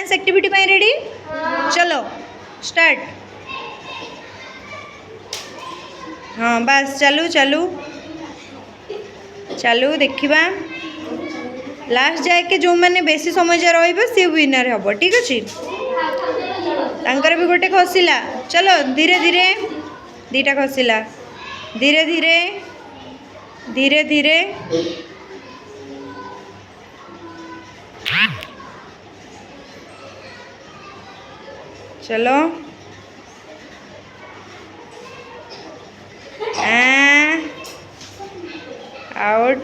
dance activity पाई ready चलो start हाँ बस चलू चलू चलू देखा लास्ट जाके जो मैंने बेसी समय जे रही सी विनर हम ठीक अच्छे भी गोटे खसला चलो धीरे धीरे दीटा खसला धीरे धीरे धीरे धीरे चलो आउट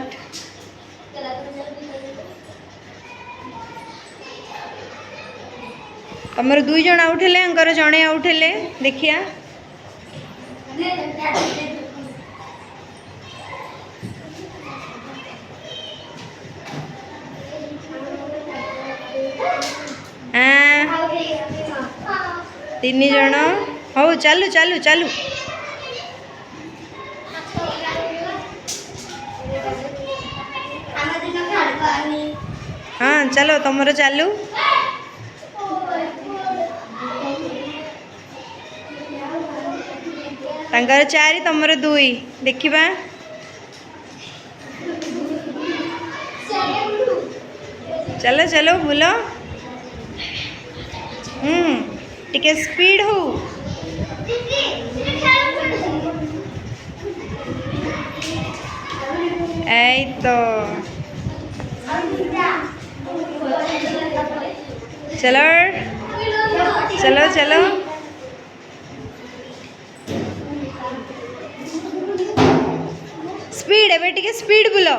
तमर दुई जन आउट हेले अंकर जड़े आउट हेले देखिया तीन जन हो चलू चलू चलू हाँ चलो तुमर चालू तंकर चारि तुमर दुई देखिबा चलो चलो बोलो टिके स्पीड हो ऐ तो चलो चलो चलो स्पीड एबे टिके स्पीड बोलो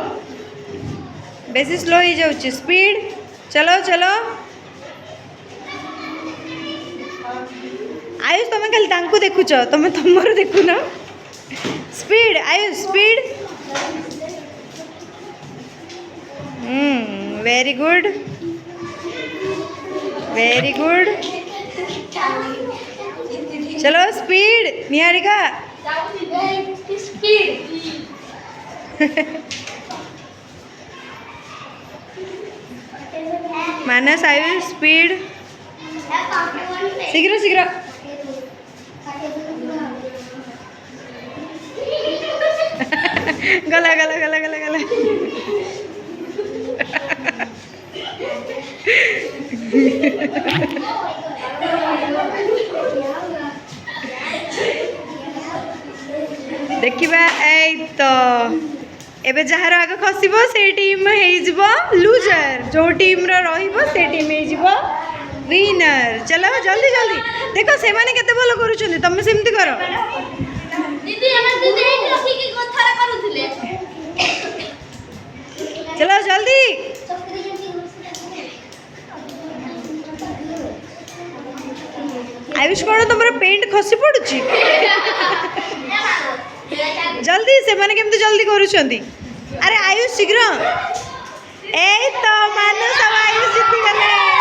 बेसी स्लो हो जाउची स्पीड चलो चलो आयुष तुम खाली तांको देखुच तुम तुमर देखुन speed Ayush speed very good very good चलो स्पीड निहारिका स्पीड मानस आयुष स्पीड शीघ्र शीघ्र गला गला गला गला गला देखिबा ए तो एबे जहार आगे खसिबो से टीम हेइजबो लूजर जो टीम रो रहिबो से टीम हेइजबो विनर चलो जल्दी जल्दी देखो से माने केते बोल करूछन तमे सेमती करो दीदी हमर दीदी एक रखी के कथारा करूथिले चलो जल्दी आयुष कोन तुमर पेंट खसी पडुची जल्दी से माने केमती जल्दी करूछंती अरे आयुष शीघ्र ए तो मानस आयुष जीती गले